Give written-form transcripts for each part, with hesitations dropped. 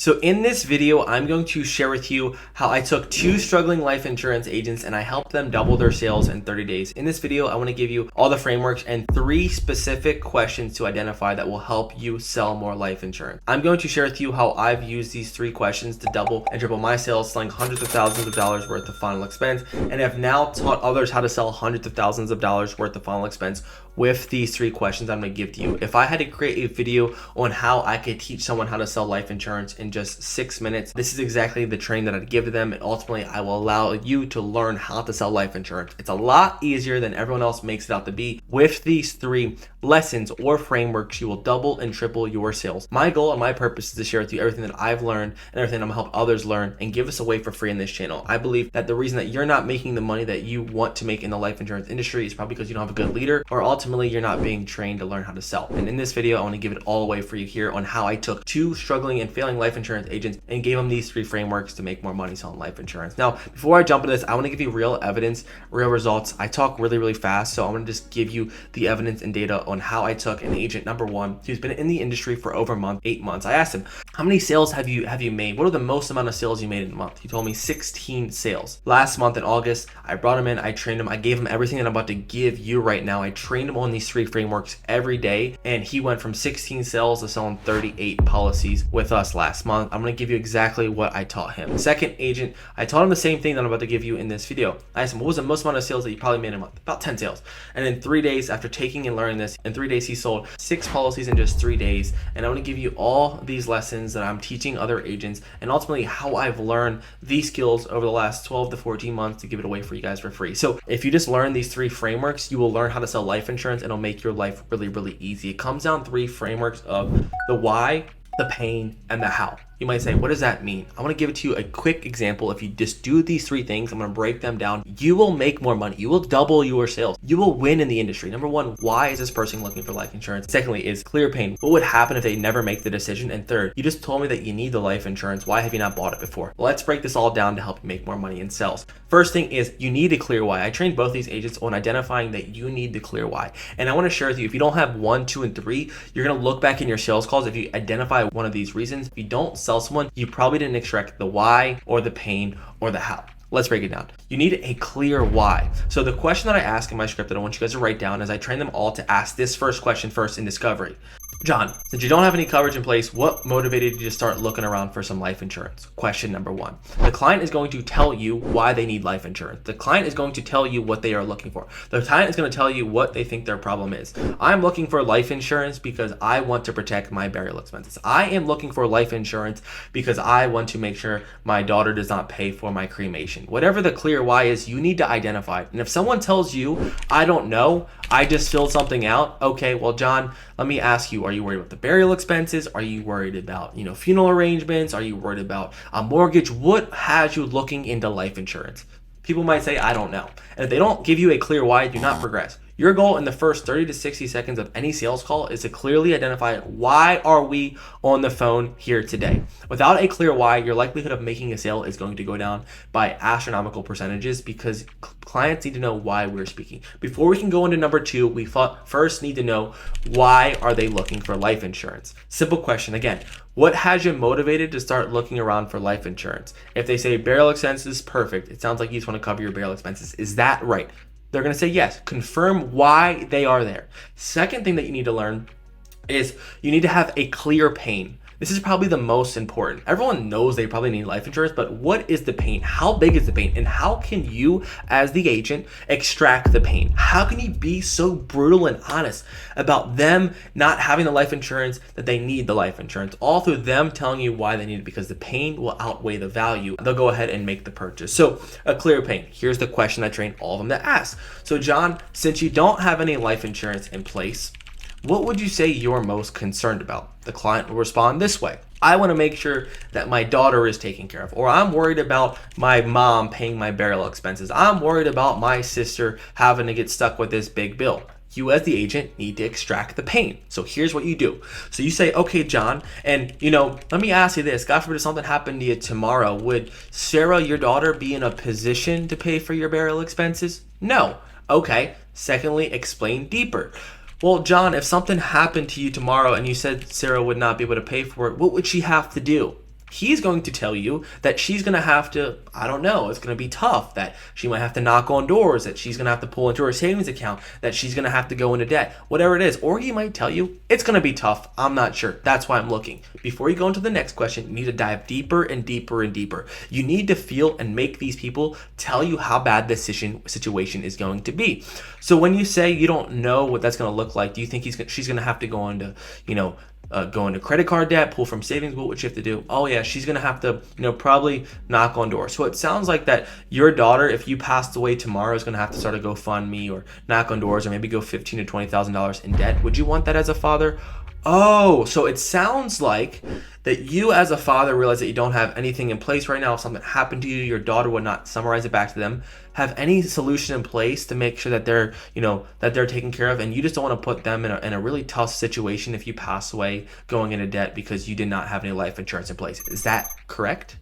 So in this video, I'm going to share with you how I took 2 struggling life insurance agents and I helped them double their sales in 30 days. In this video, I want to give you all the frameworks and 3 specific questions to identify that will help you sell more life insurance. I'm going to share with you how I've used these 3 questions to double and triple my sales, selling hundreds of thousands of dollars worth of final expense, and have now taught others how to sell hundreds of thousands of dollars worth of final expense with these 3 questions I'm going to give to you. If I had to create a video on how I could teach someone how to sell life insurance in just 6 minutes, this is exactly the training that I'd give to them, and ultimately I will allow you to learn how to sell life insurance. It's a lot easier than everyone else makes it out to be. With these 3 lessons or frameworks, you will double and triple your sales. My goal and my purpose is to share with you everything that I've learned and everything I'm gonna help others learn and give us away for free in this channel. I believe that the reason that you're not making the money that you want to make in the life insurance industry is probably because you don't have a good leader, or ultimately you're not being trained to learn how to sell. And in this video, I want to give it all away for you here on how I took 2 struggling and failing life insurance agents and gave them these 3 frameworks to make more money selling life insurance. Now, before I jump into this, I want to give you real evidence, real results. I talk really fast, so I want to just give you the evidence and data on how I took an agent number 1 who's been in the industry for over 8 months. I asked him, how many sales have you made? What are the most amount of sales you made in a month? He told me 16 sales. Last month in August, I brought him in, I trained him, I gave him everything that I'm about to give you right now. I trained him on these 3 frameworks every day, and he went from 16 sales to selling 38 policies with us last month. I'm going to give you exactly what I taught him. Second agent, I taught him the same thing that I'm about to give you in this video. I asked him, what was the most amount of sales that you probably made in a month? About 10 sales. And in 3 days, after taking and learning this, in 3 days he sold 6 policies in just 3 days. And I want to give you all these lessons that I'm teaching other agents, and ultimately how I've learned these skills over the last 12 to 14 months to give it away for you guys for free. So if you just learn these 3 frameworks, you will learn how to sell life insurance, and it'll make your life really easy. It comes down 3 frameworks of the why, the pain, and the how. You might say, what does that mean? I want to give it to you a quick example. If you just do these 3 things, I'm going to break them down. You will make more money. You will double your sales. You will win in the industry. Number 1, why is this person looking for life insurance? Secondly, is clear pain. What would happen if they never make the decision? And third, you just told me that you need the life insurance. Why have you not bought it before? Let's break this all down to help you make more money in sales. First thing is you need a clear why. I trained both these agents on identifying that you need the clear why. And I want to share with you, if you don't have 1, 2, and 3, you're going to look back in your sales calls. If you identify one of these reasons, if you don't sell someone, you probably didn't extract the why or the pain or the how. Let's break it down. You need a clear why. So the question that I ask in my script that I want you guys to write down is I train them all to ask this first question first in discovery. John, since you don't have any coverage in place, what motivated you to start looking around for some life insurance? Question number 1. The client is going to tell you why they need life insurance. The client is going to tell you what they are looking for. The client is going to tell you what they think their problem is. I'm looking for life insurance because I want to protect my burial expenses. I am looking for life insurance because I want to make sure my daughter does not pay for my cremation. Whatever the clear why is, you need to identify it. And if someone tells you, I don't know, I just filled something out. Okay, well, John, let me ask you, are you worried about the burial expenses? Are you worried about, funeral arrangements? Are you worried about a mortgage? What has you looking into life insurance? People might say, I don't know. And if they don't give you a clear why, do not progress. Your goal in the first 30 to 60 seconds of any sales call is to clearly identify why are we on the phone here today. Without a clear why, your likelihood of making a sale is going to go down by astronomical percentages because clients need to know why we're speaking. Before we can go into number 2, we first need to know why are they looking for life insurance. Simple question again. What has you motivated to start looking around for life insurance? If they say burial expenses, perfect. It sounds like you just want to cover your burial expenses. Is that right? They're going to say yes. Confirm why they are there. Second thing that you need to learn is you need to have a clear pain. This is probably the most important. Everyone knows they probably need life insurance, but what is the pain? How big is the pain? And how can you, as the agent, extract the pain? How can you be so brutal and honest about them not having the life insurance that they need the life insurance? All through them telling you why they need it, because the pain will outweigh the value. They'll go ahead and make the purchase. So a clear pain. Here's the question I train all of them to ask. So John, since you don't have any life insurance in place, what would you say you're most concerned about? The client will respond this way. I want to make sure that my daughter is taken care of, or I'm worried about my mom paying my burial expenses. I'm worried about my sister having to get stuck with this big bill. You as the agent need to extract the pain. So here's what you do. So you say, okay, John, and let me ask you this. God forbid if something happened to you tomorrow, would Sarah, your daughter, be in a position to pay for your burial expenses? No. Okay. Secondly, explain deeper. Well, John, if something happened to you tomorrow and you said Sarah would not be able to pay for it, what would she have to do? He's going to tell you that she's going to have to, I don't know, it's going to be tough, that she might have to knock on doors, that she's going to have to pull into her savings account, that she's going to have to go into debt, whatever it is. Or he might tell you it's going to be tough. I'm not sure. That's why I'm looking. Before you go into the next question, you need to dive deeper and deeper and deeper. You need to feel and make these people tell you how bad this situation is going to be. So when you say you don't know what that's going to look like, do you think she's going to have to go into, go into credit card debt, pull from savings? What would she have to do? Oh yeah, she's gonna have to, probably knock on doors. So it sounds like that your daughter, if you passed away tomorrow, is gonna have to start a GoFundMe or knock on doors or maybe go $15,000 to $20,000 in debt. Would you want that as a father? Oh, so it sounds like that you as a father realize that you don't have anything in place right now. If something happened to you, your daughter would not summarize it back to them, have any solution in place to make sure that they're, that they're taken care of. And you just don't want to put them in a really tough situation if you pass away going into debt because you did not have any life insurance in place. Is that correct?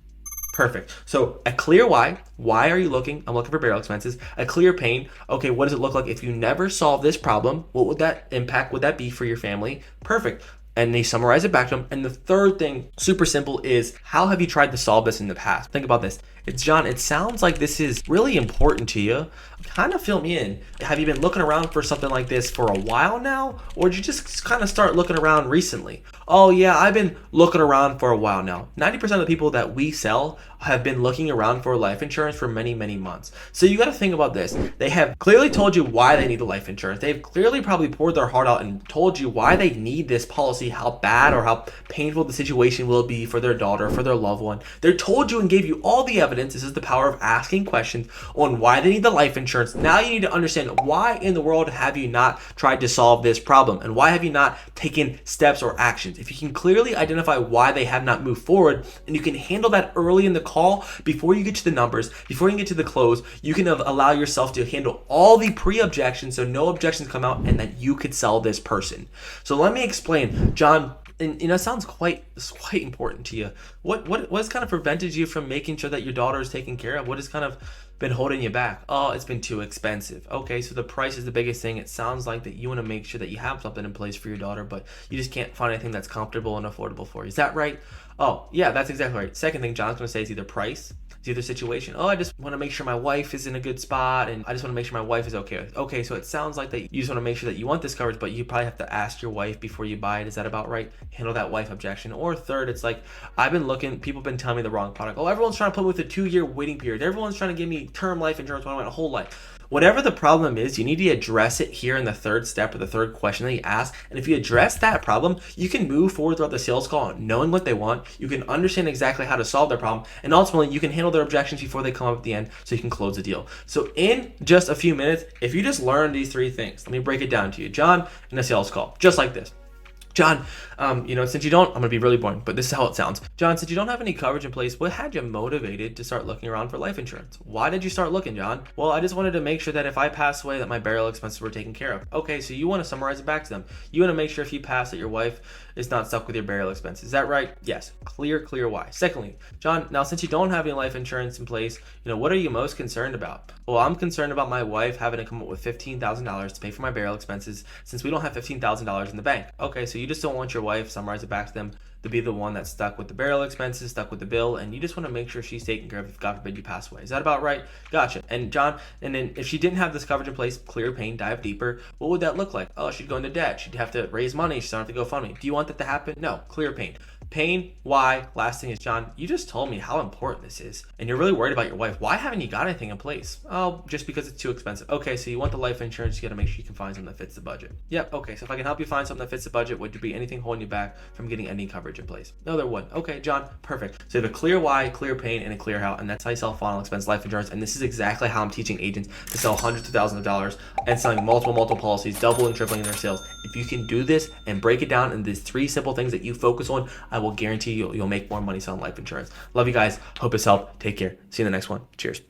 Perfect. So a clear why. Why are you looking? I'm looking for burial expenses. A clear pain. Okay, what does it look like if you never solve this problem? What would that impact would that be for your family? Perfect. And they summarize it back to them. And the third thing, super simple, is how have you tried to solve this in the past? Think about this. John, it sounds like this is really important to you. Kind of fill me in. Have you been looking around for something like this for a while now? Or did you just kind of start looking around recently? Oh yeah, I've been looking around for a while now. 90% of the people that we sell have been looking around for life insurance for many, many months. So you got to think about this. They have clearly told you why they need the life insurance. They've clearly probably poured their heart out and told you why they need this policy, how bad or how painful the situation will be for their daughter, for their loved one. They told you and gave you all the evidence. This is the power of asking questions on why they need the life insurance. Now you need to understand, why in the world have you not tried to solve this problem? And why have you not taken steps or actions? If you can clearly identify why they have not moved forward, and you can handle that early in the call before you get to the numbers, before you get to the close, you can allow yourself to handle all the pre-objections so no objections come out and that you could sell this person. So let me explain, John. And it sounds quite important to you. What's kind of prevented you from making sure that your daughter is taken care of? What has kind of been holding you back? Oh, it's been too expensive. Okay, so the price is the biggest thing. It sounds like that you want to make sure that you have something in place for your daughter, but you just can't find anything that's comfortable and affordable for you. Is that right? Oh, yeah, that's exactly right. Second thing John's going to say is either price, it's either situation. Oh, I just want to make sure my wife is in a good spot, and I just want to make sure my wife is okay with it. Okay, so it sounds like that you just want to make sure that you want this coverage, but you probably have to ask your wife before you buy it. Is that about right? Handle that wife objection. Or third, it's like, I've been looking, people have been telling me the wrong product. Oh, everyone's trying to put me with a 2-year waiting period. Everyone's trying to give me term life insurance when I went a whole life. Whatever the problem is, you need to address it here in the third step or the third question that you ask. And if you address that problem, you can move forward throughout the sales call knowing what they want. You can understand exactly how to solve their problem. And ultimately, you can handle their objections before they come up at the end so you can close the deal. So in just a few minutes, if you just learn these 3 things, let me break it down to you. John, in a sales call, just like this. John, since you don't, I'm going to be really boring, but this is how it sounds. John, since you don't have any coverage in place, what had you motivated to start looking around for life insurance? Why did you start looking, John? Well, I just wanted to make sure that if I pass away, that my burial expenses were taken care of. Okay, so you want to summarize it back to them. You want to make sure if you pass that your wife is not stuck with your burial expenses. Is that right? Yes. Clear why. Secondly, John, now since you don't have any life insurance in place, what are you most concerned about? Well, I'm concerned about my wife having to come up with $15,000 to pay for my burial expenses since we don't have $15,000 in the bank. Okay, so you just don't want your wife, summarize it back to them, to be the one that's stuck with the burial expenses, stuck with the bill, and you just want to make sure she's taken care of if God forbid you pass away. Is that about right? Gotcha. And John, and then if she didn't have this coverage in place, clear pain, dive deeper, what would that look like? Oh, she'd go into debt. She'd have to raise money. She'd have to go fund me. Do you want that to happen? No. Clear pain. Pain, why? Last thing is, John, you just told me how important this is, and you're really worried about your wife. Why haven't you got anything in place? Oh, just because it's too expensive. Okay, so you want the life insurance, you got to make sure you can find something that fits the budget. Yep, okay, so if I can help you find something that fits the budget, would there be anything holding you back from getting any coverage in place? No, there wouldn't. Okay, John, perfect. So you have a clear why, clear pain, and a clear how, and that's how you sell final expense life insurance, and this is exactly how I'm teaching agents to sell hundreds of thousands of dollars and selling multiple policies, doubling and tripling their sales. If you can do this and break it down into these 3 simple things that you focus on, I will guarantee you'll make more money selling life insurance. Love you guys. Hope it's helped. Take care. See you in the next one. Cheers.